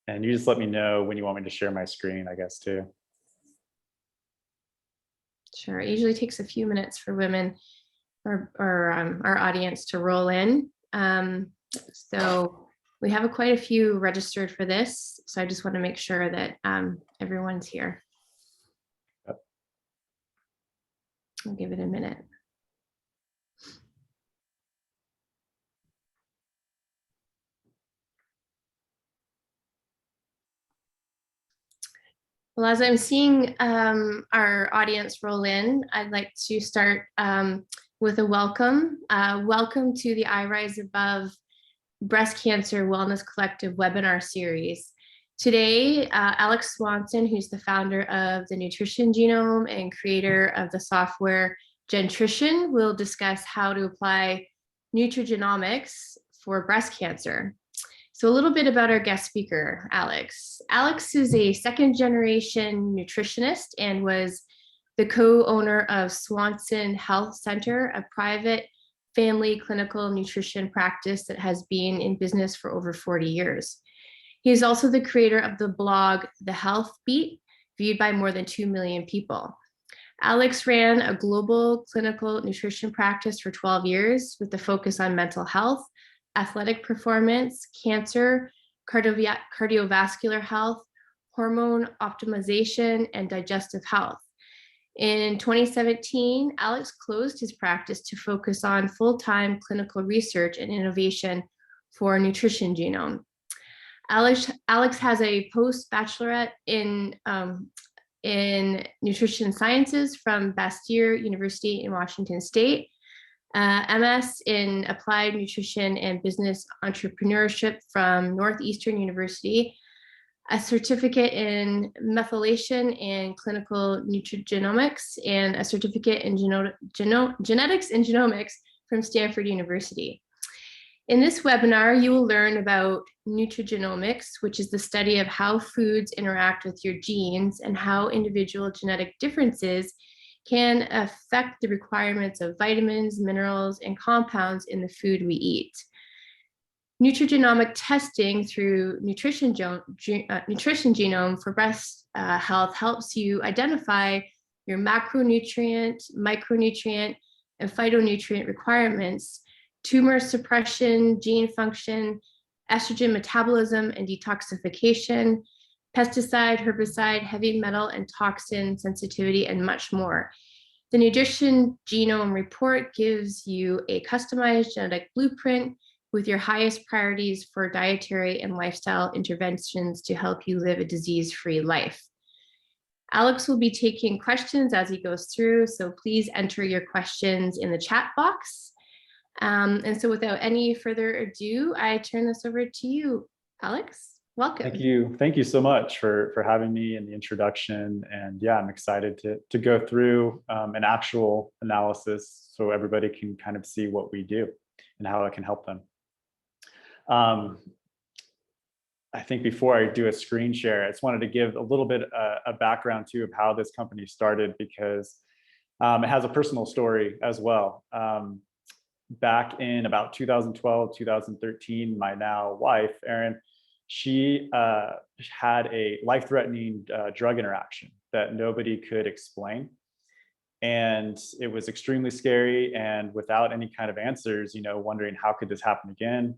And you just let me know when you want me to share my screen, I guess, too. Sure. It usually takes a few minutes for women or our audience to roll in. So we have quite a few registered for this. So I just want to make sure that everyone's here. Yep. I'll give it a minute. Well, as I'm seeing our audience roll in, I'd like to start with a welcome. Welcome to the I Rise Above Breast Cancer Wellness Collective webinar series. Today, Alex Swanson, who's the founder of the Nutrition Genome and creator of the software Gentrition, will discuss how to apply Nutrigenomics for breast cancer. So a little bit about our guest speaker, Alex. Alex is a second-generation nutritionist and was the co-owner of Swanson Health Center, a private family clinical nutrition practice that has been in business for over 40 years. He is also the creator of the blog, The Health Beat, viewed by more than 2 million people. Alex ran a global clinical nutrition practice for 12 years with a focus on mental health, athletic performance, cancer, cardiovascular health, hormone optimization, and digestive health. In 2017, Alex closed his practice to focus on full-time clinical research and innovation for Nutrition Genome. Alex has a post-bachelorette in nutrition sciences from Bastyr University in Washington State, MS in applied nutrition and business entrepreneurship from Northeastern University, a certificate in methylation and clinical nutrigenomics, and a certificate in genetics and genomics from Stanford University. In this webinar, you will learn about nutrigenomics, which is the study of how foods interact with your genes and how individual genetic differences can affect the requirements of vitamins, minerals, and compounds in the food we eat. Nutrigenomic testing through Nutrition Genome for breast health helps you identify your macronutrient, micronutrient, and phytonutrient requirements, tumor suppression, gene function, estrogen metabolism and detoxification, pesticide, herbicide, heavy metal and toxin sensitivity, and much more. The Nutrition Genome Report gives you a customized genetic blueprint with your highest priorities for dietary and lifestyle interventions to help you live a disease-free life. Alex will be taking questions as he goes through, so please enter your questions in the chat box. And so without any further ado, I turn this over to you, Alex. Welcome. Thank you. Thank you so much for having me in the introduction. And yeah, I'm excited to go through an actual analysis so everybody can kind of see what we do and how it can help them. I think before I do a screen share, I just wanted to give a little bit a background too of how this company started, because it has a personal story as well. Back in about 2012, 2013, my now wife, Erin, she had a life-threatening drug interaction that nobody could explain. And it was extremely scary, and without any kind of answers, you know, wondering how could this happen again?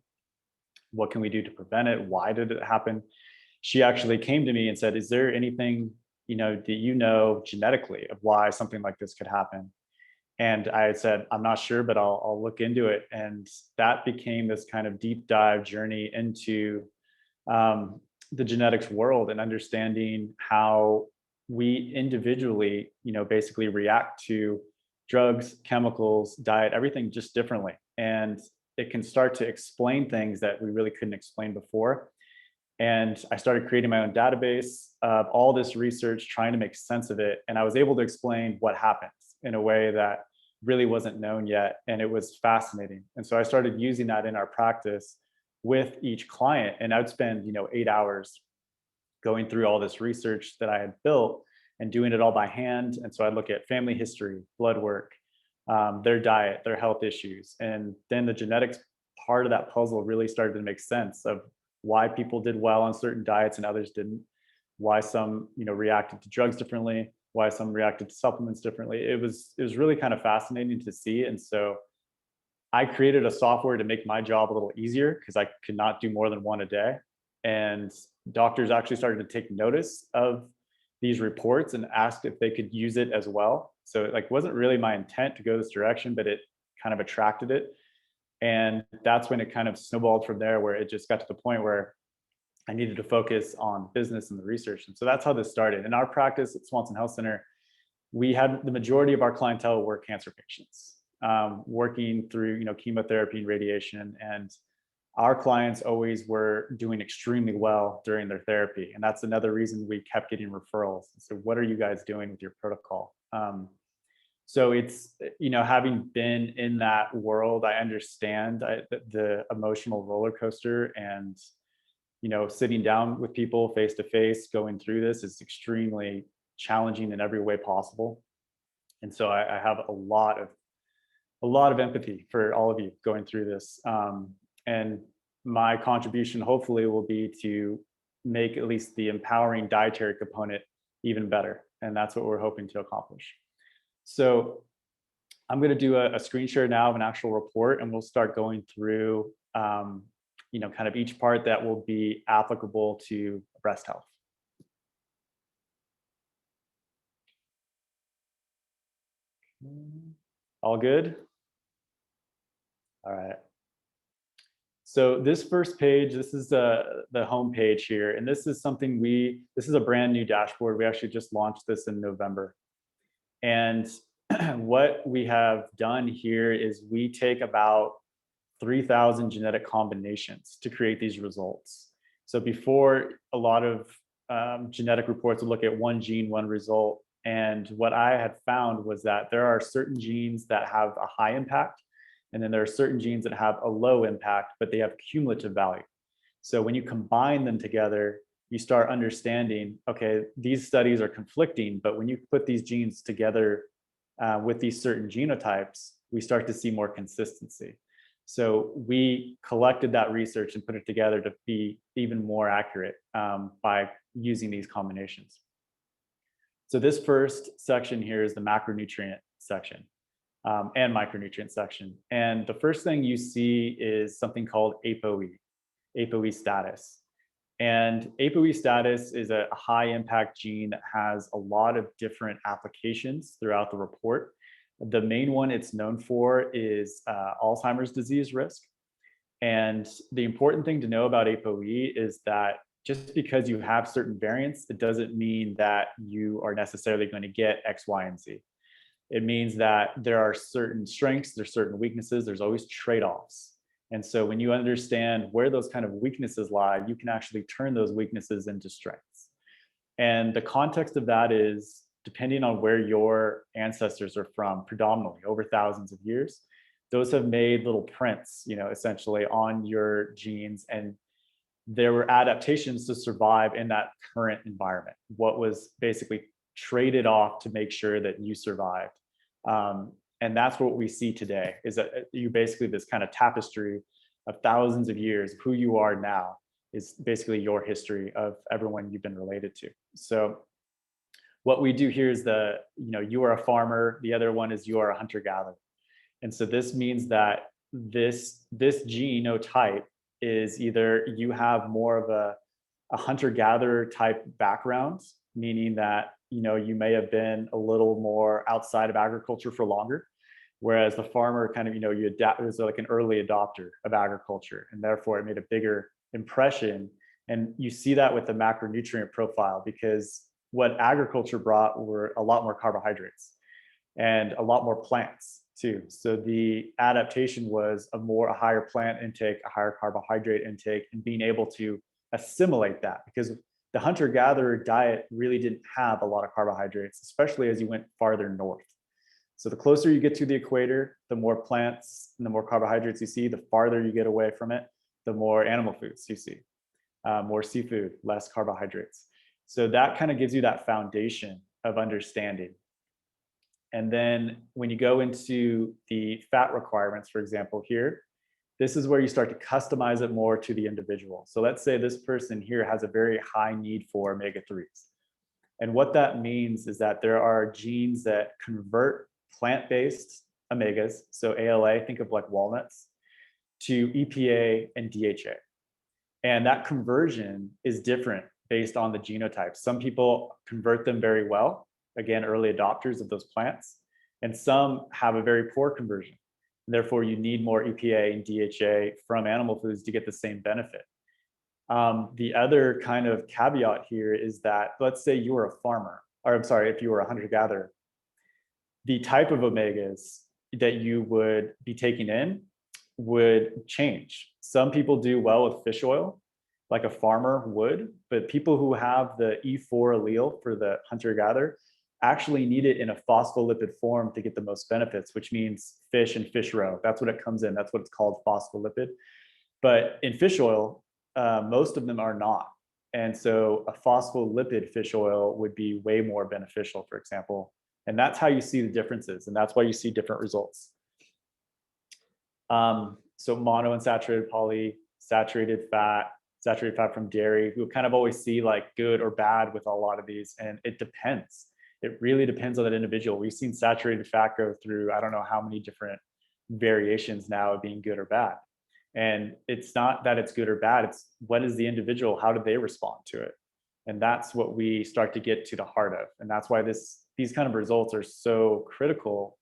What can we do to prevent it? Why did it happen? She actually came to me and said, is there anything, you know, that you know genetically of why something like this could happen? And I said, I'm not sure, but I'll look into it. And that became this kind of deep dive journey into the genetics world and understanding how we individually, you know, basically react to drugs, chemicals, diet, everything just differently. And it can start to explain things that we really couldn't explain before. And I started creating my own database of all this research, trying to make sense of it. And I was able to explain what happens in a way that really wasn't known yet. And it was fascinating. And so I started using that in our practice with each client. And I'd spend, you know, 8 hours going through all this research that I had built and doing it all by hand. And so I'd look at family history, blood work, their diet, their health issues. And then the genetics part of that puzzle really started to make sense of why people did well on certain diets and others didn't, why some, reacted to drugs differently, why some reacted to supplements differently. It was really kind of fascinating to see. And so I created a software to make my job a little easier because I could not do more than one a day. And doctors actually started to take notice of these reports and asked if they could use it as well. So it wasn't really my intent to go this direction, but it kind of attracted it. And that's when it kind of snowballed from there, where it just got to the point where I needed to focus on business and the research. And so that's how this started. In our practice at Swanson Health Center, we had the majority of our clientele were cancer patients, working through chemotherapy and radiation. And our clients always were doing extremely well during their therapy. And that's another reason we kept getting referrals. So what are you guys doing with your protocol? So it's, having been in that world, I understand the emotional roller coaster, and, sitting down with people face to face, going through this is extremely challenging in every way possible. And so I have a lot of empathy for all of you going through this. And my contribution hopefully will be to make at least the empowering dietary component even better. And that's what we're hoping to accomplish. So I'm going to do a screen share now of an actual report, and we'll start going through, kind of each part that will be applicable to breast health. All good? All right. So this first page, this is the home page here, and this is something this is a brand new dashboard. We actually just launched this in November. And what we have done here is we take about 3,000 genetic combinations to create these results. So before, a lot of genetic reports would look at one gene, one result. And what I had found was that there are certain genes that have a high impact, and then there are certain genes that have a low impact, but they have cumulative value. So when you combine them together, you start understanding, okay, these studies are conflicting, but when you put these genes together with these certain genotypes, we start to see more consistency. So we collected that research and put it together to be even more accurate by using these combinations. So this first section here is the macronutrient section and micronutrient section. And the first thing you see is something called ApoE status. And ApoE status is a high impact gene that has a lot of different applications throughout the report. The main one it's known for is Alzheimer's disease risk. And the important thing to know about ApoE is that just because you have certain variants, it doesn't mean that you are necessarily going to get X, Y, and Z. It means that there are certain strengths, there's certain weaknesses, there's always trade-offs. And so when you understand where those kind of weaknesses lie, you can actually turn those weaknesses into strengths. And the context of that is, depending on where your ancestors are from, predominantly over thousands of years, those have made little prints, essentially on your genes. And there were adaptations to survive in that current environment. What was basically traded off to make sure that you survived. And that's what we see today, is that you basically, this kind of tapestry of thousands of years of who you are now is basically your history of everyone you've been related to. So what we do here is you are a farmer, the other one is you are a hunter-gatherer. And so this means that this genotype is either you have more of a hunter-gatherer type background, meaning that you may have been a little more outside of agriculture for longer, whereas the farmer kind of you adapt, it was like an early adopter of agriculture, and therefore it made a bigger impression. And you see that with the macronutrient profile, because what agriculture brought were a lot more carbohydrates and a lot more plants too. So the adaptation was a higher plant intake, a higher carbohydrate intake, and being able to assimilate that, because the hunter-gatherer diet really didn't have a lot of carbohydrates, especially as you went farther north. So the closer you get to the equator, the more plants and the more carbohydrates you see. The farther you get away from it, the more animal foods you see, more seafood, less carbohydrates. So that kind of gives you that foundation of understanding. And then when you go into the fat requirements, for example, here, This is where you start to customize it more to the individual. So let's say this person here has a very high need for omega-3s. And what that means is that there are genes that convert plant-based omegas, so ALA, think of like walnuts, to EPA and DHA. And that conversion is different based on the genotype. Some people convert them very well, again, early adopters of those plants, and some have a very poor conversion. Therefore, you need more EPA and DHA from animal foods to get the same benefit. The other kind of caveat here is that, let's say you were a farmer, or I'm sorry, if you were a hunter-gatherer, the type of omegas that you would be taking in would change. Some people do well with fish oil, like a farmer would, but people who have the E4 allele for the hunter-gatherer actually need it in a phospholipid form to get the most benefits, which means fish and fish roe. That's what it comes in. That's what it's called, phospholipid. But in fish oil, most of them are not. And so a phospholipid fish oil would be way more beneficial, for example. And that's how you see the differences. And that's why you see different results. So monounsaturated, saturated fat from dairy, we kind of always see like good or bad with a lot of these. And it depends. It really depends on that individual. We've seen saturated fat go through, I don't know how many different variations now of being good or bad. And it's not that it's good or bad, it's what is the individual, how do they respond to it? And that's what we start to get to the heart of. And that's why these kind of results are so critical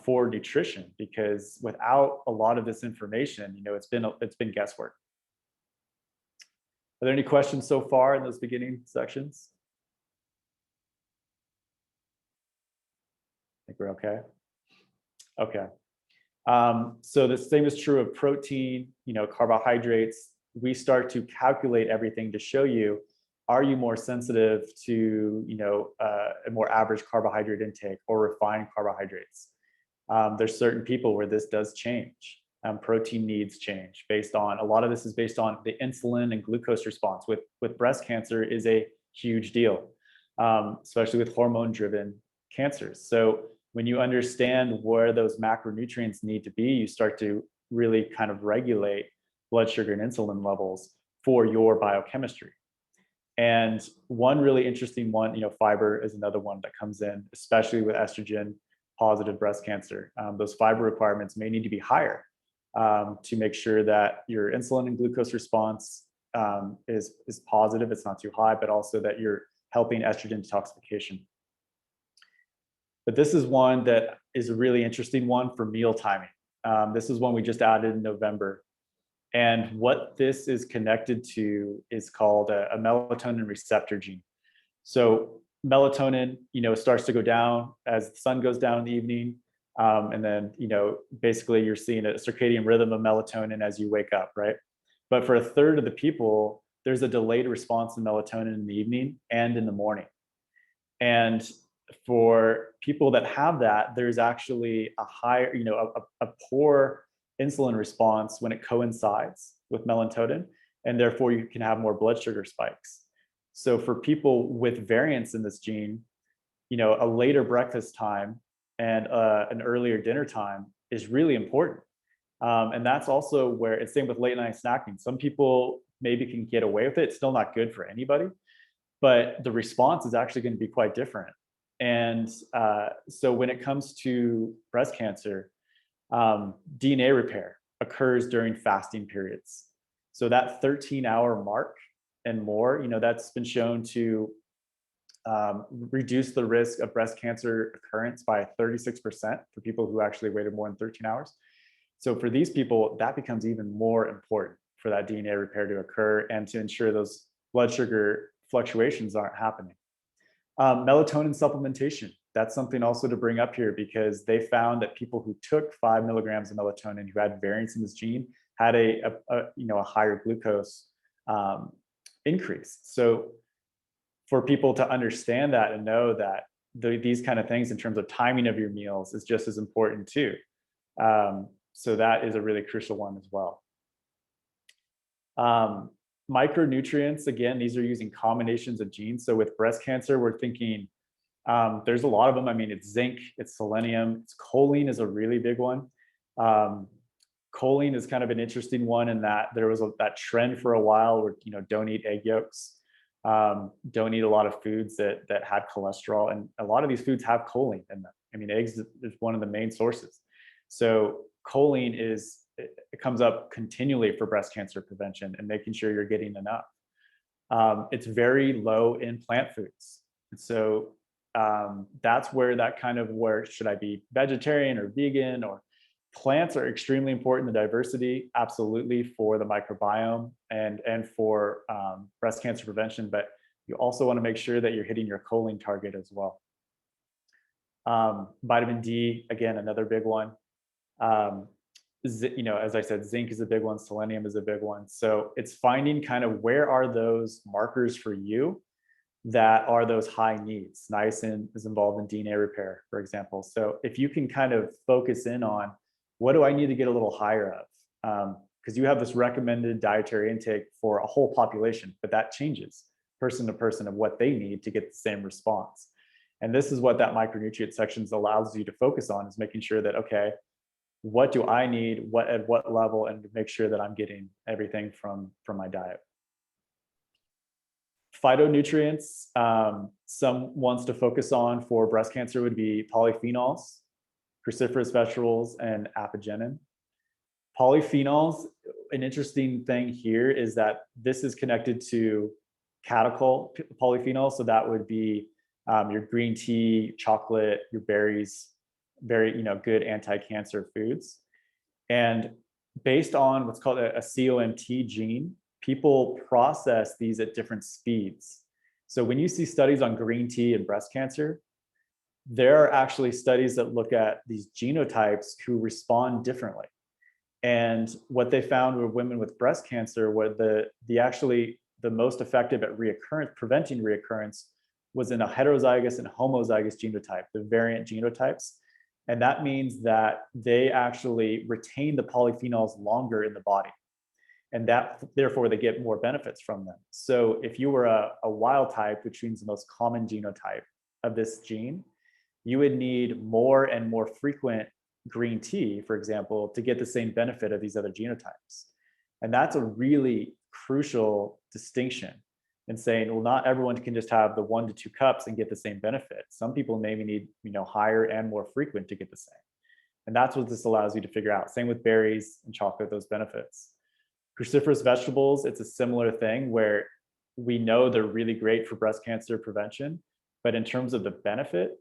for nutrition, because without a lot of this information, it's been guesswork. Are there any questions so far in those beginning sections? I think we're okay. Okay. So the same is true of protein, carbohydrates. We start to calculate everything to show you, are you more sensitive to, a more average carbohydrate intake or refined carbohydrates? There's certain people where this does change. Protein needs change based on, a lot of this is based on the insulin and glucose response with breast cancer is a huge deal, especially with hormone-driven cancers. So when you understand where those macronutrients need to be, you start to really kind of regulate blood sugar and insulin levels for your biochemistry. And one really interesting one, fiber is another one that comes in, especially with estrogen positive breast cancer. Those fiber requirements may need to be higher to make sure that your insulin and glucose response is positive, it's not too high, but also that you're helping estrogen detoxification. But this is one that is a really interesting one for meal timing. This is one we just added in November. And what this is connected to is called a melatonin receptor gene. So melatonin, starts to go down as the sun goes down in the evening. And then, basically you're seeing a circadian rhythm of melatonin as you wake up, right? But for a third of the people, there's a delayed response to melatonin in the evening and in the morning. And for people that have that, there's actually a higher, a poor insulin response when it coincides with melatonin, and therefore you can have more blood sugar spikes. So for people with variants in this gene, a later breakfast time and an earlier dinner time is really important. And that's also where it's same with late night snacking. Some people maybe can get away with it. It's still not good for anybody, but the response is actually going to be quite different. And so when it comes to breast cancer, DNA repair occurs during fasting periods. So that 13-hour mark and more, that's been shown to reduce the risk of breast cancer occurrence by 36% for people who actually waited more than 13 hours. So for these people, that becomes even more important for that DNA repair to occur and to ensure those blood sugar fluctuations aren't happening. Melatonin supplementation, that's something also to bring up here, because they found that people who took 5 milligrams of melatonin who had variants in this gene had a higher glucose increase. So for people to understand that and know that these kind of things in terms of timing of your meals is just as important too. So that is a really crucial one as well. Micronutrients, again, these are using combinations of genes. So with breast cancer, we're thinking there's a lot of them. I mean, it's zinc, it's selenium, it's choline is a really big one. choline is kind of an interesting one in that there was that trend for a while where, don't eat egg yolks, don't eat a lot of foods that had cholesterol, and a lot of these foods have choline in them. I mean, eggs is one of the main sources. So choline it comes up continually for breast cancer prevention and making sure you're getting enough. It's very low in plant foods. And so that's where should I be vegetarian or vegan, or plants are extremely important. The diversity, absolutely, for the microbiome and for breast cancer prevention, but you also want to make sure that you're hitting your choline target as well. Vitamin D, again, another big one. As I said, zinc is a big one, selenium is a big one. So it's finding kind of where are those markers for you that are those high needs. Niacin is involved in DNA repair, for example. So if you can kind of focus in on what do I need to get a little higher of? Because you have this recommended dietary intake for a whole population, but that changes person to person of what they need to get the same response. And this is what that micronutrient sections allows you to focus on, is making sure that, okay, what do I need, at what level, and to make sure that I'm getting everything from my diet. Phytonutrients, some wants to focus on for breast cancer would be polyphenols, cruciferous vegetables, and apigenin. Polyphenols, an interesting thing here is that this is connected to catechol polyphenols. So that would be your green tea, chocolate, your berries, very good anti-cancer foods. And based on what's called a COMT gene, people process these at different speeds. So when you see studies on green tea and breast cancer, there are actually studies that look at these genotypes who respond differently. And what they found were women with breast cancer were the most effective at preventing reoccurrence was in a heterozygous and homozygous genotype, the variant genotypes. And that means that they actually retain the polyphenols longer in the body. And that therefore they get more benefits from them. So if you were a wild type, which means the most common genotype of this gene, you would need more and more frequent green tea, for example, to get the same benefit of these other genotypes. And that's a really crucial distinction in saying, well, not everyone can just have the 1 to 2 cups and get the same benefit. Some people maybe need, higher and more frequent to get the same. And that's what this allows you to figure out. Same with berries and chocolate, those benefits. Cruciferous vegetables, it's a similar thing where we know they're really great for breast cancer prevention, but in terms of the benefit,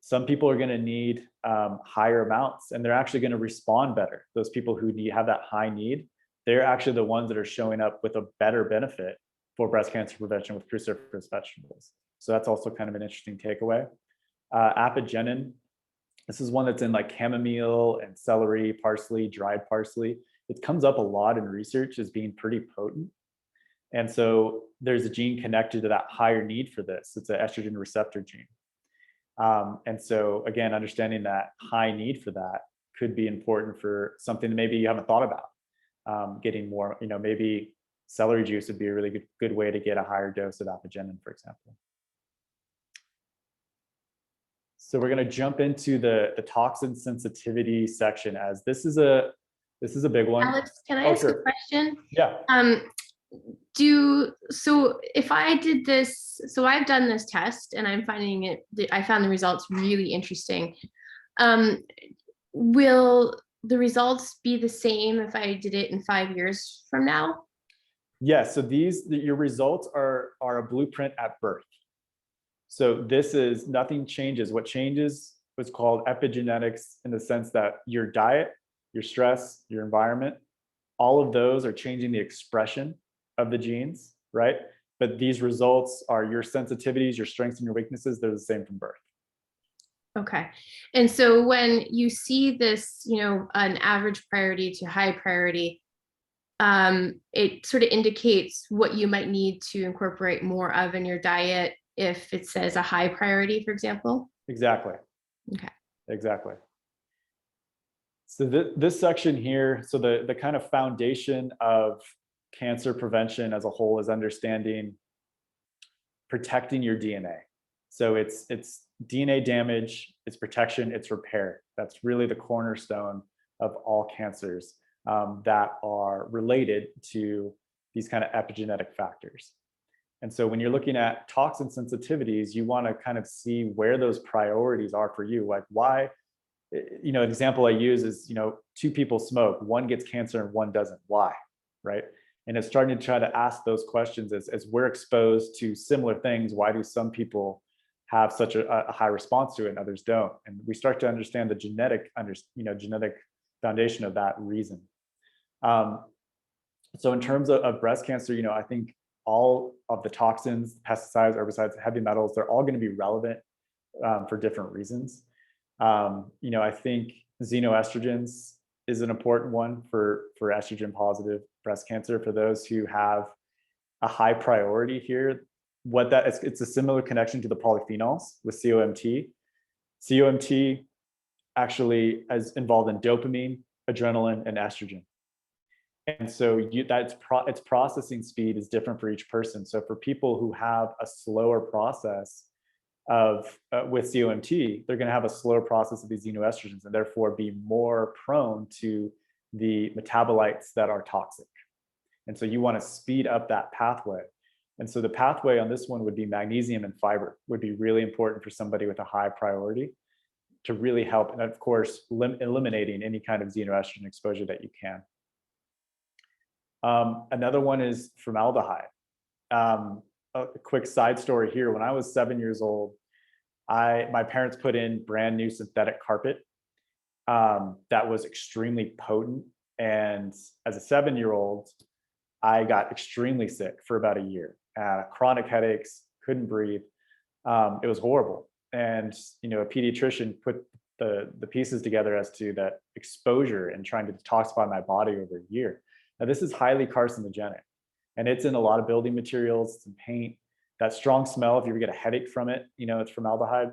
some people are going to need higher amounts, and they're actually going to respond better. Those people who have that high need, they're actually the ones that are showing up with a better benefit for breast cancer prevention with cruciferous vegetables. So that's also kind of an interesting takeaway. Apigenin, this is one that's in like chamomile and celery, parsley, dried parsley. It comes up a lot in research as being pretty potent. And so there's a gene connected to that higher need for this. It's an estrogen receptor gene. And so again, understanding that high need for that could be important for something that maybe you haven't thought about. Getting more, maybe celery juice would be a really good way to get a higher dose of apigenin, for example. So we're going to jump into the toxin sensitivity section, as this is a big one. Alex, can I ask a question? Yeah. So if I did this, so I've done this test and I'm finding I found the results really interesting. Will the results be the same if I did it in 5 years from now? Yes. So your results are a blueprint at birth. So this is, nothing changes. What changes was called epigenetics, in the sense that your diet, your stress, your environment, all of those are changing the expression of the genes, right? But these results are your sensitivities, your strengths and your weaknesses, they're the same from birth. Okay. And so when you see this, an average priority to high priority, it sort of indicates what you might need to incorporate more of in your diet if it says a high priority, for example? Exactly. Okay. Exactly. So this section here, so the kind of foundation of cancer prevention as a whole is understanding protecting your DNA. So it's DNA damage, it's protection, it's repair. That's really the cornerstone of all cancers. that are related to these kind of epigenetic factors. And so when you're looking at toxin sensitivities, you want to kind of see where those priorities are for you. Like why, an example I use is, two people smoke, one gets cancer and one doesn't. Why? Right. And it's starting to try to ask those questions as we're exposed to similar things. Why do some people have such a high response to it and others don't? And we start to understand the genetic foundation of that reason. So in terms of breast cancer, I think all of the toxins, pesticides, herbicides, heavy metals, they're all going to be relevant for different reasons. I think xenoestrogens is an important one for estrogen positive breast cancer for those who have a high priority here. It's a similar connection to the polyphenols with COMT. COMT actually is involved in dopamine, adrenaline, and estrogen. And so its processing speed is different for each person. So for people who have a slower process with COMT, they're going to have a slower process of these xenoestrogens and therefore be more prone to the metabolites that are toxic. And so you want to speed up that pathway. And so the pathway on this one would be magnesium and fiber would be really important for somebody with a high priority to really help. And of course, eliminating any kind of xenoestrogen exposure that you can. Another one is formaldehyde. A quick side story here. When I was 7 years old, my parents put in brand new synthetic carpet that was extremely potent. And as a 7-year-old, I got extremely sick for about a year. Chronic headaches, couldn't breathe. It was horrible. And a pediatrician put the pieces together as to that exposure and trying to detoxify my body over a year. Now, this is highly carcinogenic, and it's in a lot of building materials, it's in paint. That strong smell, if you ever get a headache from it, it's formaldehyde.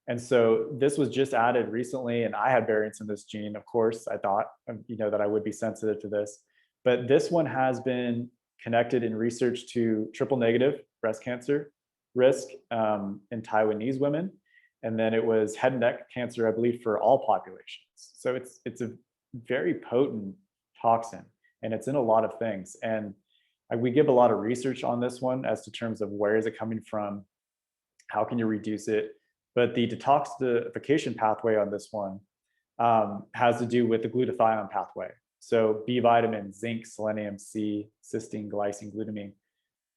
And so this was just added recently, and I had variants in this gene. Of course, I thought, that I would be sensitive to this. But this one has been connected in research to triple negative breast cancer risk in Taiwanese women. And then it was head and neck cancer, I believe, for all populations. So it's a very potent toxin, and it's in a lot of things. And we give a lot of research on this one as to terms of where is it coming from, how can you reduce it. But the detoxification pathway on this one has to do with the glutathione pathway. So B vitamins, zinc, selenium, C, cysteine, glycine, glutamine,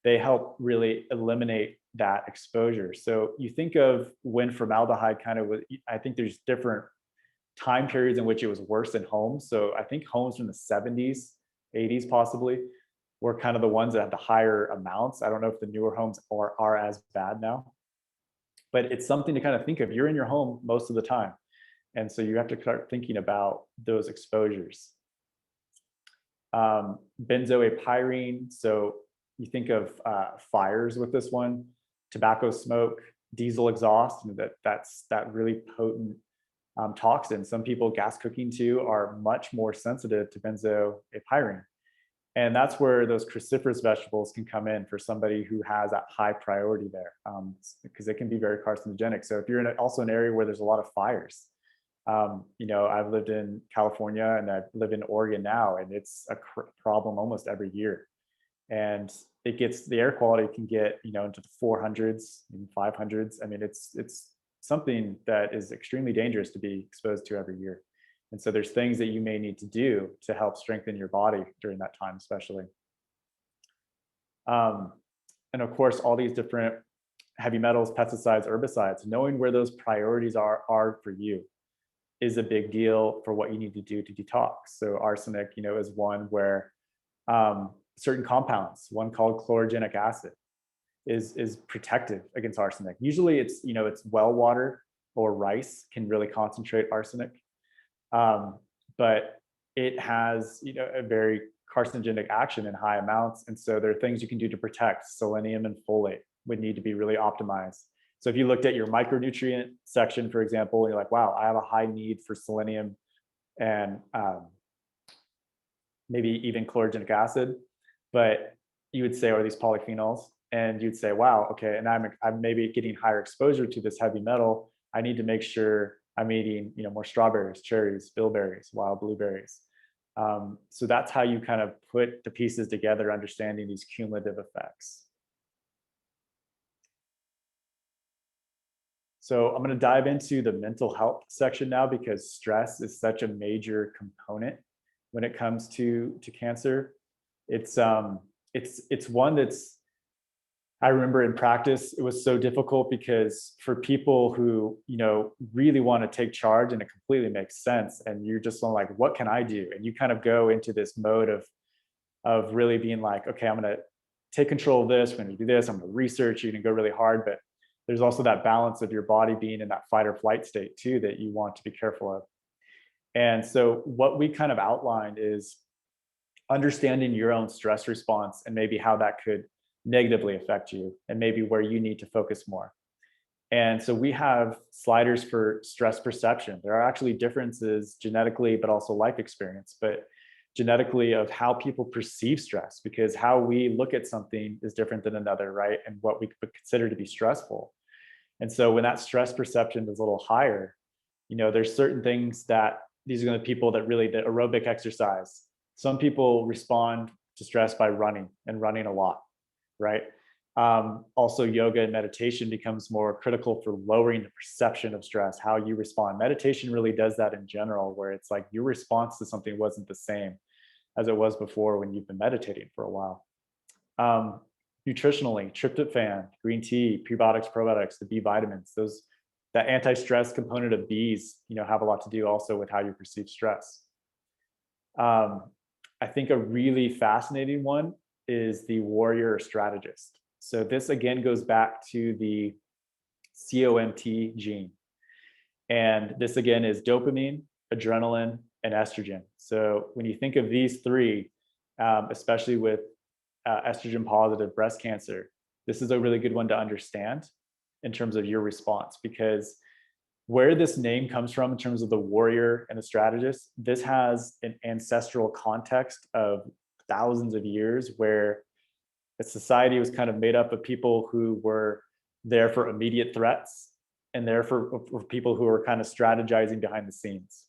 they help really eliminate that exposure. So you think of when formaldehyde I think there's different time periods in which it was worse in homes. So I think homes from the 70s, 80s possibly, were kind of the ones that have the higher amounts. I don't know if the newer homes are as bad now, but it's something to kind of think of. You're in your home most of the time. And so you have to start thinking about those exposures. Benzoapyrene. So you think of fires with this one, tobacco smoke, diesel exhaust, that's that really potent toxin. Some people, gas cooking too, are much more sensitive to benzoapyrene. And that's where those cruciferous vegetables can come in for somebody who has that high priority there, because it can be very carcinogenic. So if you're in also an area where there's a lot of fires, I've lived in California and I live in Oregon now, and it's a problem almost every year. And the air quality can get, into the 400s and 500s. I mean, it's something that is extremely dangerous to be exposed to every year. And so there's things that you may need to do to help strengthen your body during that time, especially. And of course, all these different heavy metals, pesticides, herbicides, knowing where those priorities are for you is a big deal for what you need to do to detox. So arsenic, is one where certain compounds, one called chlorogenic acid, is protective against arsenic. Usually it's well water or rice can really concentrate arsenic. But it has, a very carcinogenic action in high amounts. And so there are things you can do to protect. Selenium and folate would need to be really optimized. So if you looked at your micronutrient section, for example, and you're like, wow, I have a high need for selenium and maybe even chlorogenic acid, but you would say, are these polyphenols? And you'd say, wow, okay, and I'm maybe getting higher exposure to this heavy metal. I need to make sure I'm eating, more strawberries, cherries, bilberries, wild blueberries. So that's how you kind of put the pieces together, understanding these cumulative effects. So I'm going to dive into the mental health section now, because stress is such a major component when it comes to cancer. It's one that's, I remember in practice, it was so difficult because for people who, really want to take charge, and it completely makes sense, and you're just like, what can I do? And you kind of go into this mode of really being like, okay, I'm going to take control of this. We're going to do this. I'm going to research. You can go really hard, but there's also that balance of your body being in that fight or flight state too, that you want to be careful of. And so what we kind of outlined is understanding your own stress response and maybe how that could negatively affect you, and maybe where you need to focus more. And so we have sliders for stress perception. There are actually differences genetically, but also life experience, but genetically of how people perceive stress, because how we look at something is different than another, right? And what we could consider to be stressful. And so when that stress perception is a little higher, there's certain things that these are the people that really, the aerobic exercise. Some people respond to stress by running, and running a lot, right? Also, yoga and meditation becomes more critical for lowering the perception of stress, how you respond. Meditation really does that in general, where it's like your response to something wasn't the same as it was before when you've been meditating for a while. Nutritionally, tryptophan, green tea, prebiotics, probiotics, the B vitamins, that anti-stress component of Bs, have a lot to do also with how you perceive stress. I think a really fascinating one is the warrior or strategist. So this again goes back to the COMT gene. And this again is dopamine, adrenaline, and estrogen. So when you think of these three, especially with estrogen positive breast cancer, this is a really good one to understand in terms of your response, because where this name comes from in terms of the warrior and the strategist, this has an ancestral context of thousands of years, where the society was kind of made up of people who were there for immediate threats, and there for people who are kind of strategizing behind the scenes.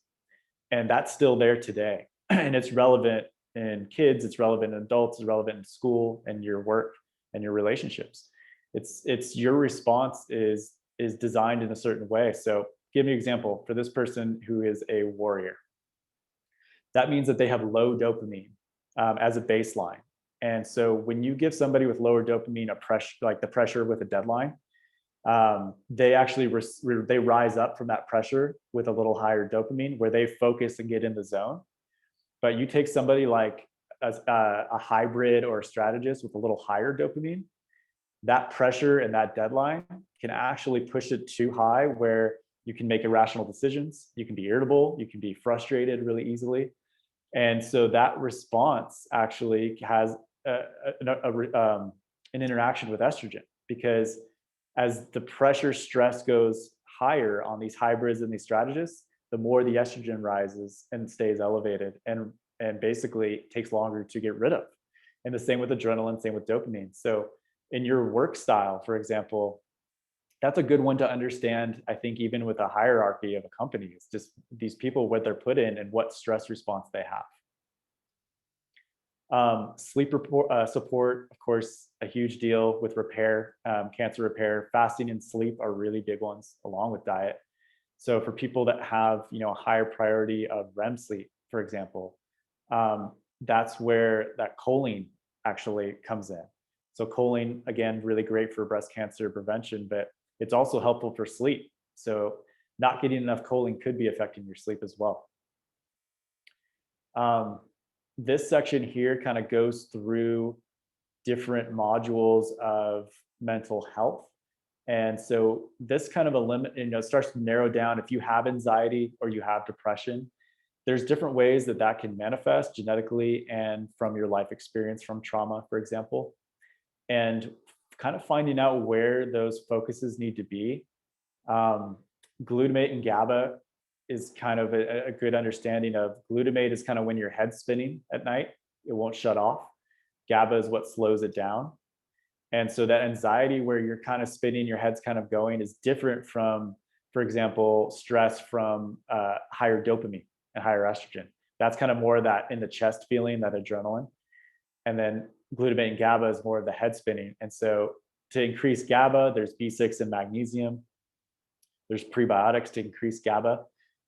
And that's still there today. And it's relevant in kids, it's relevant in adults, it's relevant in school and your work and your relationships. It's your response is designed in a certain way. So give me an example for this person who is a warrior. That means that they have low dopamine as a baseline. And so when you give somebody with lower dopamine a pressure, like the pressure with a deadline, they actually they rise up from that pressure with a little higher dopamine, where they focus and get in the zone. But you take somebody like a hybrid or a strategist with a little higher dopamine, that pressure and that deadline can actually push it too high, where you can make irrational decisions, you can be irritable, you can be frustrated really easily. And so that response actually has an interaction with estrogen, because as the pressure stress goes higher on these hybrids and these strategists, the more the estrogen rises and stays elevated, and basically takes longer to get rid of. And the same with adrenaline, same with dopamine. So in your work style, for example, that's a good one to understand. I think even with a hierarchy of a company, it's just these people, what they're put in and what stress response they have. Sleep support, of course, a huge deal with repair, cancer repair. Fasting and sleep are really big ones, along with diet. So for people that have, a higher priority of REM sleep, for example, that's where that choline actually comes in. So choline, again, really great for breast cancer prevention, but it's also helpful for sleep. So not getting enough choline could be affecting your sleep as well. This section here kind of goes through different modules of mental health. And so this kind of starts to narrow down if you have anxiety or you have depression. There's different ways that can manifest genetically and from your life experience, from trauma, for example, and kind of finding out where those focuses need to be. Glutamate and GABA is kind of a good understanding of. Glutamate is kind of when your head's spinning at night, it won't shut off. GABA is what slows it down. And so that anxiety where you're kind of spinning, your head's kind of going, is different from, for example, stress from higher dopamine and higher estrogen. That's kind of more of that in the chest feeling, that adrenaline. And then glutamate and GABA is more of the head spinning. And so to increase GABA, there's B6 and magnesium. There's prebiotics to increase GABA.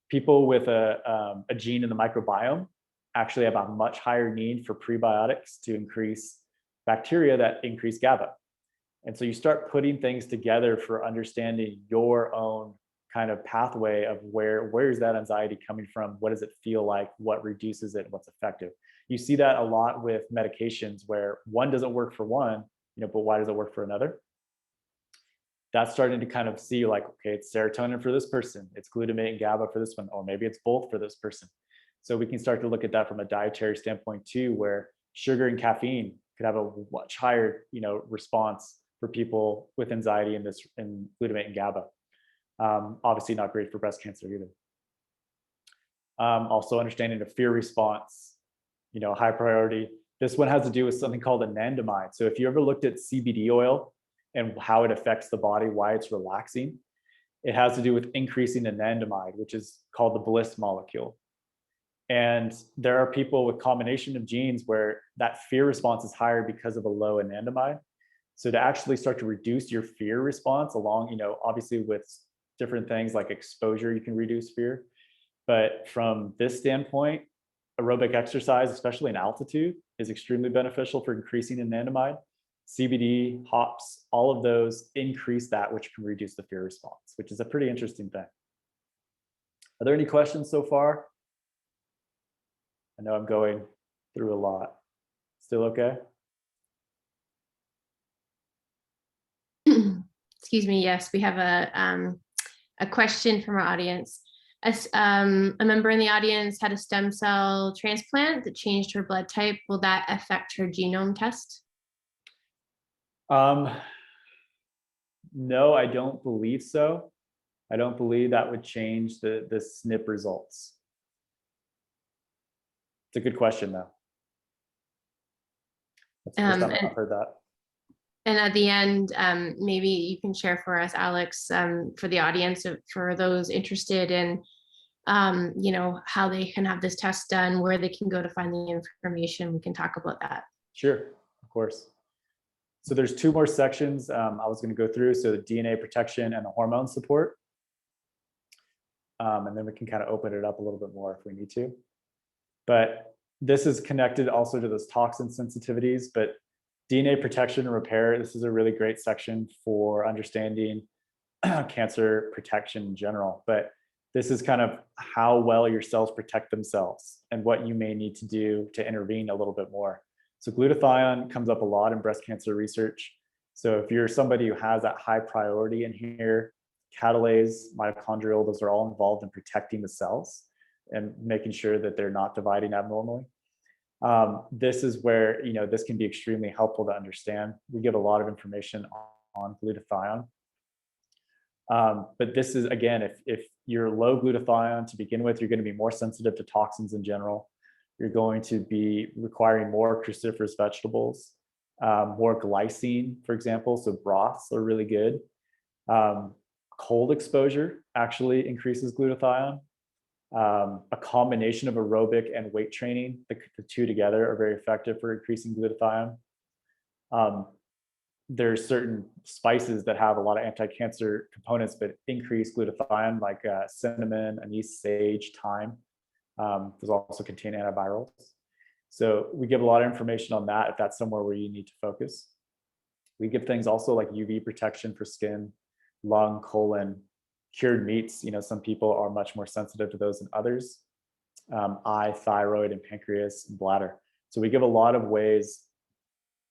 People with a gene in the microbiome actually have a much higher need for prebiotics to increase bacteria that increase GABA. And so you start putting things together for understanding your own kind of pathway of where is that anxiety coming from? What does it feel like? What reduces it? What's effective? You see that a lot with medications where one doesn't work for one, but why does it work for another? That's starting to kind of see like, okay, it's serotonin for this person, it's glutamate and GABA for this one, or maybe it's both for this person. So we can start to look at that from a dietary standpoint too, where sugar and caffeine could have a much higher, response for people with anxiety in glutamate and GABA. Obviously not great for breast cancer either. Also understanding the fear response, high priority. This one has to do with something called anandamide. So if you ever looked at CBD oil and how it affects the body, why it's relaxing, it has to do with increasing anandamide, which is called the bliss molecule. And there are people with combination of genes where that fear response is higher because of a low anandamide. So to actually start to reduce your fear response along, obviously with different things like exposure, you can reduce fear. But from this standpoint, aerobic exercise, especially in altitude, is extremely beneficial for increasing anandamide. CBD, hops, all of those increase that, which can reduce the fear response, which is a pretty interesting thing. Are there any questions so far? I know I'm going through a lot. Still okay? Excuse me. Yes, we have a question from our audience. A member in the audience had a stem cell transplant that changed her blood type. Will that affect her genome test? No, I don't believe so. I don't believe that would change the SNP results. It's a good question, though. That's the first time I've heard that. And at the end, maybe you can share for us, Alex, for the audience, for those interested in, how they can have this test done, where they can go to find the information. We can talk about that. Sure, of course. So there's two more sections I was going to go through. So the DNA protection and the hormone support. And then we can kind of open it up a little bit more if we need to. But this is connected also to those toxin sensitivities. But DNA protection and repair, this is a really great section for understanding cancer protection in general. But this is kind of how well your cells protect themselves and what you may need to do to intervene a little bit more. So glutathione comes up a lot in breast cancer research. So if you're somebody who has that high priority in here, catalase, mitochondrial, those are all involved in protecting the cells and making sure that they're not dividing abnormally. This is where, this can be extremely helpful to understand. We give a lot of information on glutathione. But this is, again, if you're low glutathione to begin with, you're going to be more sensitive to toxins in general. You're going to be requiring more cruciferous vegetables, more glycine, for example. So broths are really good. Cold exposure actually increases glutathione. A combination of aerobic and weight training, the two together are very effective for increasing glutathione. There's certain spices that have a lot of anti-cancer components, but increase glutathione, like cinnamon, anise, sage, thyme. Those also contain antivirals. So we give a lot of information on that if that's somewhere where you need to focus. We give things also like UV protection for skin, lung, colon, cured meats. Some people are much more sensitive to those than others. Eye, thyroid, and pancreas, and bladder. So we give a lot of ways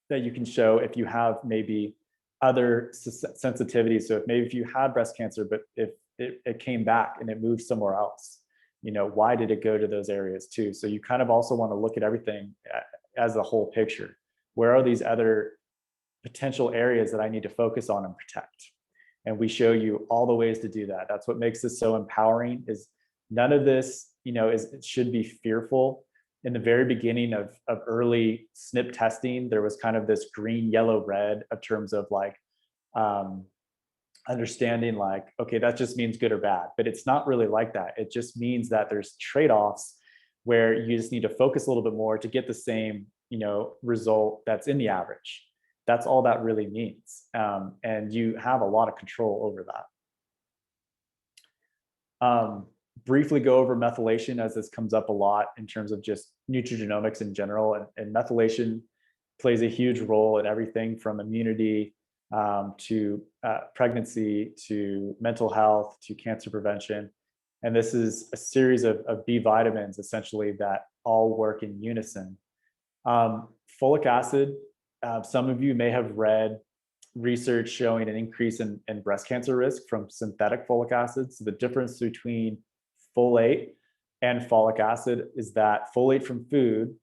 that you can show if you have maybe other sensitivities. So if you had breast cancer, but if it came back and it moved somewhere else, why did it go to those areas too? So you kind of also want to look at everything as a whole picture. Where are these other potential areas that I need to focus on and protect? And we show you all the ways to do that. That's what makes this so empowering, is none of this, it should be fearful. In the very beginning of early SNP testing, there was kind of this green, yellow, red in terms of like understanding like, okay, that just means good or bad, but it's not really like that. It just means that there's trade-offs where you just need to focus a little bit more to get the same, result that's in the average. That's all that really means. And you have a lot of control over that. Briefly go over methylation, as this comes up a lot in terms of just nutrigenomics in general. And methylation plays a huge role in everything from immunity to pregnancy, to mental health, to cancer prevention. And this is a series of B vitamins, essentially, that all work in unison. Folic acid, some of you may have read research showing an increase in breast cancer risk from synthetic folic acid. So the difference between folate and folic acid is that folate from food,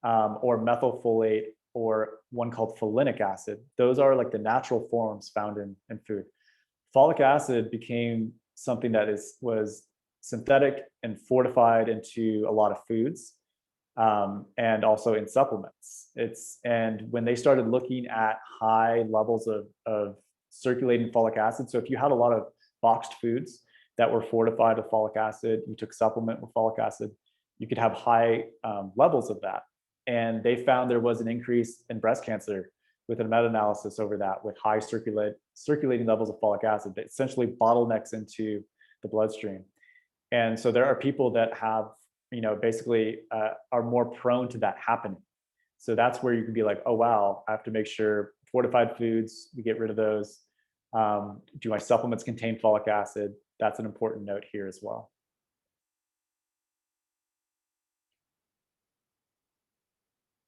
or methylfolate, or one called folinic acid, those are like the natural forms found in food. Folic acid became something that was synthetic and fortified into a lot of foods, and also in supplements. And when they started looking at high levels of circulating folic acid, so if you had a lot of boxed foods that were fortified with folic acid, you took supplement with folic acid, you could have high levels of that. And they found there was an increase in breast cancer with a meta-analysis over that, with high circulating levels of folic acid that essentially bottlenecks into the bloodstream. And so there are people that have, basically are more prone to that happening. So that's where you can be like, oh, wow, I have to make sure fortified foods, we get rid of those. Do my supplements contain folic acid? That's an important note here as well.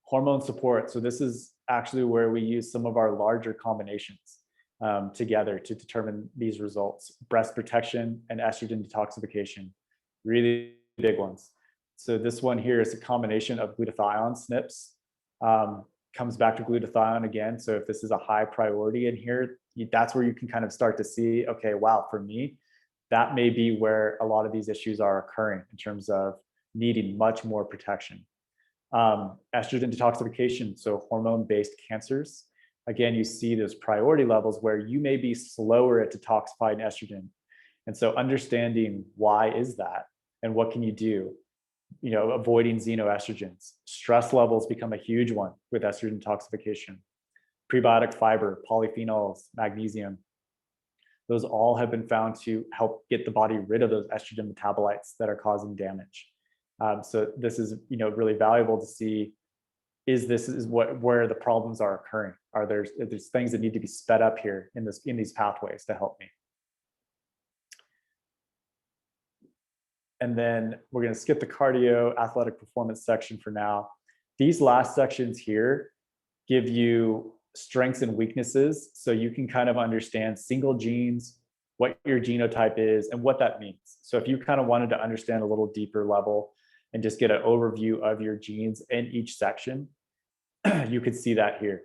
Hormone support. So this is actually where we use some of our larger combinations together to determine these results. Breast protection and estrogen detoxification, really big ones. So this one here is a combination of glutathione SNPs. Comes back to glutathione again. So if this is a high priority in here, that's where you can kind of start to see, okay, wow, for me, that may be where a lot of these issues are occurring in terms of needing much more protection. Estrogen detoxification, so hormone-based cancers. Again, you see those priority levels where you may be slower at detoxifying estrogen. And so understanding why is that and what can you do? Avoiding xenoestrogens. Stress levels become a huge one with estrogen detoxification. Prebiotic fiber, polyphenols, magnesium. Those all have been found to help get the body rid of those estrogen metabolites that are causing damage. So this is, really valuable to see, where the problems are occurring. Are there's things that need to be sped up here in these pathways to help me. And then we're going to skip the cardio athletic performance section for now. These last sections here give you strengths and weaknesses, so you can kind of understand single genes, what your genotype is, and what that means. So if you kind of wanted to understand a little deeper level and just get an overview of your genes in each section, you could see that here.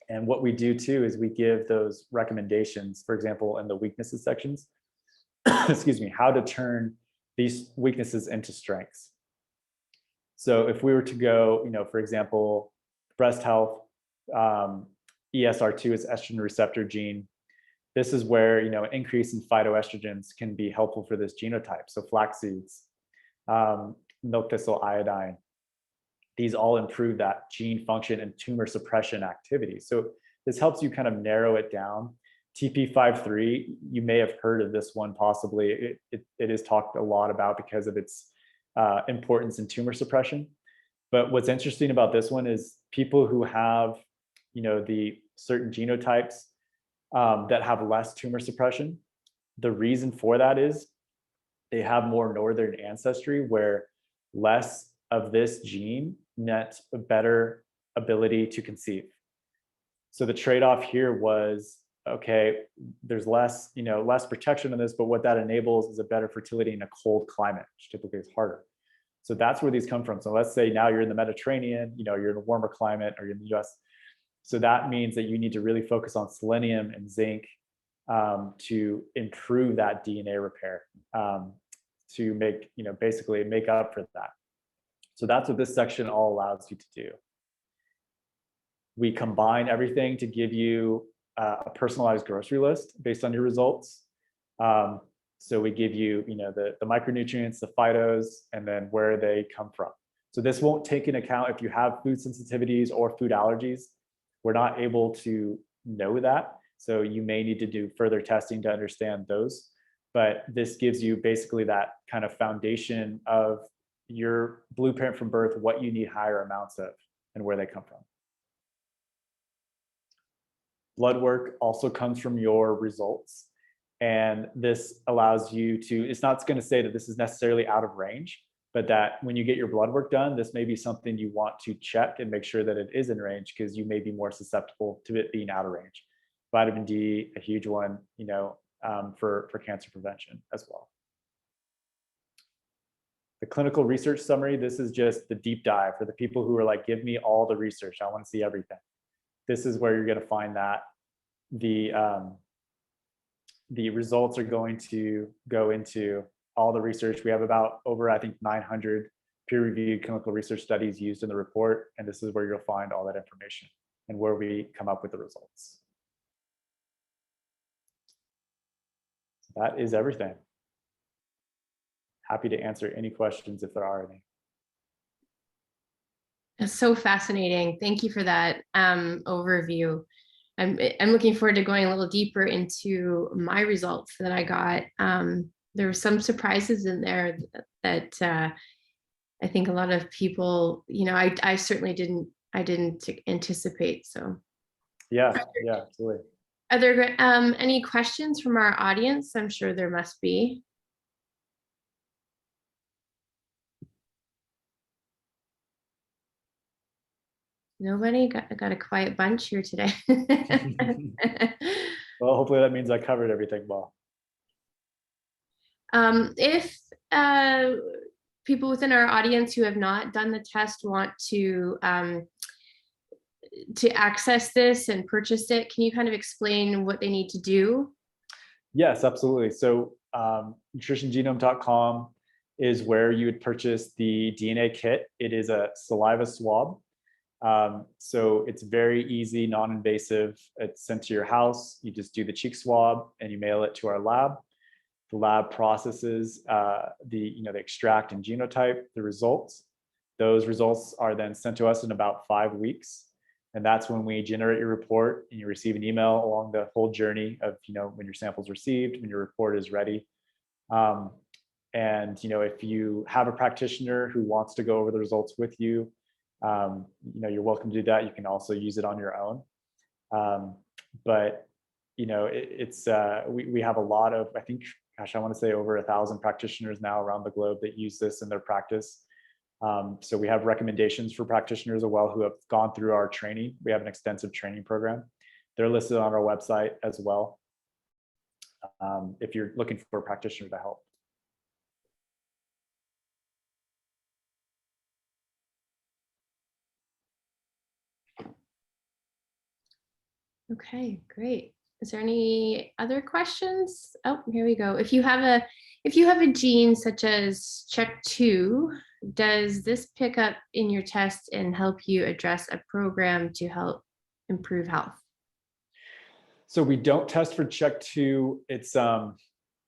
And what we do too is we give those recommendations, for example, in the weaknesses sections, excuse me, how to turn these weaknesses into strengths. So if we were to go, for example, breast health, ESR2 is estrogen receptor gene. This is where, an increase in phytoestrogens can be helpful for this genotype. So flax seeds, milk thistle iodine, these all improve that gene function and tumor suppression activity. So this helps you kind of narrow it down. TP53, you may have heard of this one possibly. It is talked a lot about because of its importance in tumor suppression. But what's interesting about this one is people who have, the certain genotypes that have less tumor suppression, the reason for that is they have more northern ancestry where less of this gene meant a better ability to conceive. So the trade-off here was, okay, there's less protection on this, but what that enables is a better fertility in a cold climate, which typically is harder. So that's where these come from. So let's say now you're in the Mediterranean, you're in a warmer climate, or you're in the US. So that means that you need to really focus on selenium and zinc to improve that DNA repair, to make, basically make up for that. So that's what this section all allows you to do. We combine everything to give you a personalized grocery list based on your results. So we give you, the micronutrients, the phytos, and then where they come from. So this won't take into account if you have food sensitivities or food allergies. We're not able to know that. So you may need to do further testing to understand those. But this gives you basically that kind of foundation of your blueprint from birth, what you need higher amounts of and where they come from. Blood work also comes from your results. And this allows you to, it's not going to say that this is necessarily out of range, but that when you get your blood work done, this may be something you want to check and make sure that it is in range, because you may be more susceptible to it being out of range. Vitamin D, a huge one, for cancer prevention as well. The clinical research summary, this is just the deep dive for the people who are like, give me all the research. I want to see everything. This is where you're going to find that. The results are going to go into all the research. We have about over, I think, 900 peer-reviewed clinical research studies used in the report, and this is where you'll find all that information and where we come up with the results. So that is everything. Happy to answer any questions if there are any. That's so fascinating. Thank you for that overview. I'm looking forward to going a little deeper into my results that I got. There were some surprises in there that I think a lot of people, I certainly didn't anticipate. So yeah, absolutely. Are there any questions from our audience? I'm sure there must be. Nobody? Got a quiet bunch here today. Well, hopefully that means I covered everything well. If people within our audience who have not done the test want to access this and purchase it, can you kind of explain what they need to do? Yes, absolutely. So nutritiongenome.com is where you would purchase the DNA kit. It is a saliva swab. So it's very easy, non-invasive. It's sent to your house. You just do the cheek swab and you mail it to our lab. The lab processes the extract and genotype the results. Those results are then sent to us in about 5 weeks. And that's when we generate your report and you receive an email along the whole journey of, when your sample's received, when your report is ready. And, if you have a practitioner who wants to go over the results with you, you're welcome to do that. You can also use it on your own. But, we have a lot of, I think, gosh, I want to say over 1,000 practitioners now around the globe that use this in their practice. So we have recommendations for practitioners as well who have gone through our training. We have an extensive training program. They're listed on our website as well, if you're looking for a practitioner to help. Okay, great. Is there any other questions? Oh, here we go. If you have a gene such as CHEK2, does this pick up in your test and help you address a program to help improve health? So we don't test for CHEK2.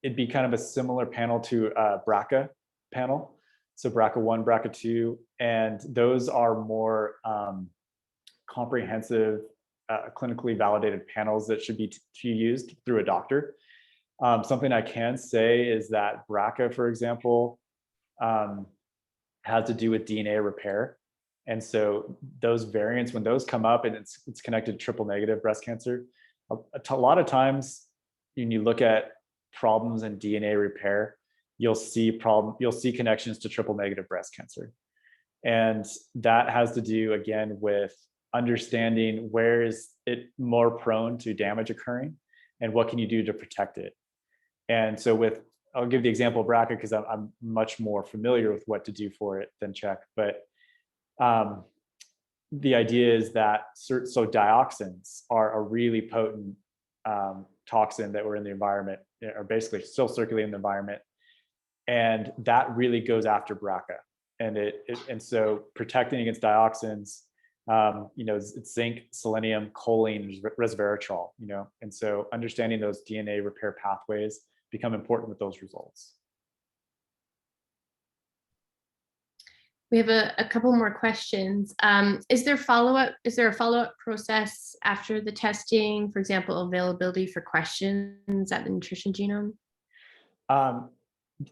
It'd be kind of a similar panel to BRCA panel. So BRCA1, BRCA2, and those are more comprehensive, clinically validated panels that should be used through a doctor. Something I can say is that BRCA, for example, has to do with DNA repair. And so those variants, when those come up and it's connected to triple negative breast cancer, a lot of times when you look at problems in DNA repair, you'll see connections to triple negative breast cancer. And that has to do, again, with understanding where is it more prone to damage occurring and what can you do to protect it. And so I'll give the example of BRCA because I'm much more familiar with what to do for it than CHEK. But the idea is that, so dioxins are a really potent toxin that were in the environment, are basically still circulating in the environment. And that really goes after BRCA. And so protecting against dioxins, it's zinc, selenium, choline, resveratrol, and so understanding those DNA repair pathways become important with those results. We have a couple more questions. Is there a follow-up process after the testing? For example, availability for questions at the Nutrition Genome?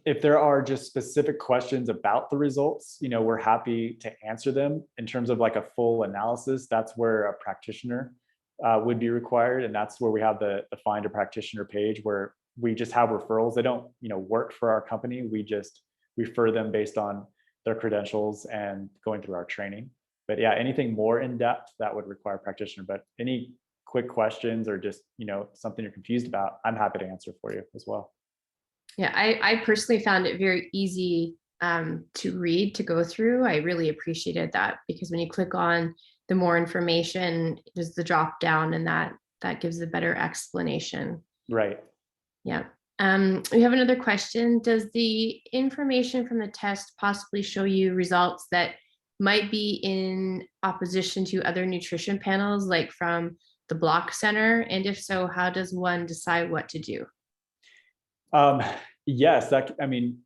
If there are just specific questions about the results, we're happy to answer them. In terms of like a full analysis, that's where a practitioner would be required. And that's where we have the Find a Practitioner page, where we just have referrals. They don't, work for our company. We just refer them based on their credentials and going through our training. But yeah, anything more in depth that would require a practitioner. But any quick questions or just, something you're confused about, I'm happy to answer for you as well. Yeah, I personally found it very easy to read, to go through. I really appreciated that, because when you click on the more information, there's the drop down, and that gives a better explanation. Right. Yeah. We have another question. Does the information from the test possibly show you results that might be in opposition to other nutrition panels, like from the Block Center? And if so, how does one decide what to do? Yes,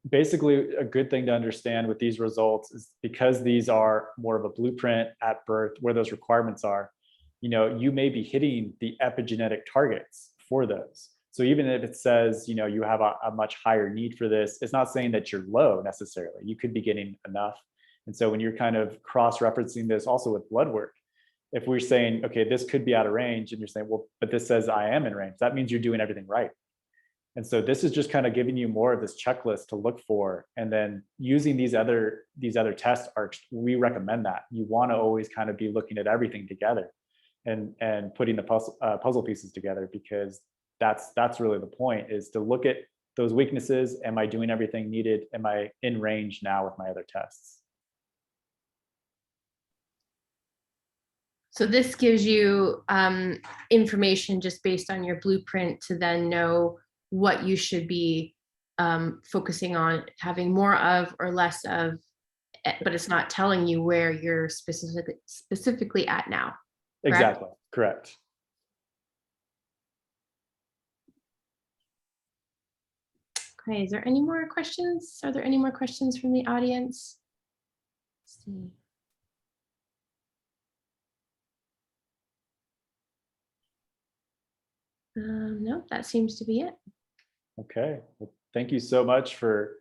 basically a good thing to understand with these results is, because these are more of a blueprint at birth, where those requirements are, you may be hitting the epigenetic targets for those. So even if it says, you have a much higher need for this, it's not saying that you're low necessarily. You could be getting enough. And so when you're kind of cross-referencing this also with blood work, if we're saying, okay, this could be out of range, and you're saying, well, but this says I am in range, that means you're doing everything right. And so this is just kind of giving you more of this checklist to look for. And then using these other tests we recommend that. You want to always kind of be looking at everything together and putting the puzzle pieces together, because that's really the point, is to look at those weaknesses. Am I doing everything needed? Am I in range now with my other tests? So this gives you information just based on your blueprint to then know what you should be focusing on having more of or less of, but it's not telling you where you're specifically at now. Correct? Exactly. Correct. Okay, is there any more questions? Are there any more questions from the audience? Let's see. No, that seems to be it. Okay. Well, thank you so much for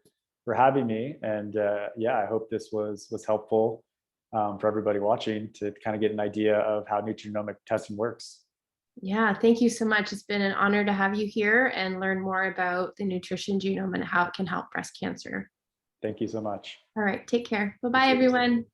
having me. And yeah, I hope this was helpful for everybody watching, to kind of get an idea of how nutrigenomic testing works. Yeah, thank you so much. It's been an honor to have you here and learn more about the nutrition genome and how it can help breast cancer. Thank you so much. All right, take care. Bye-bye, everyone.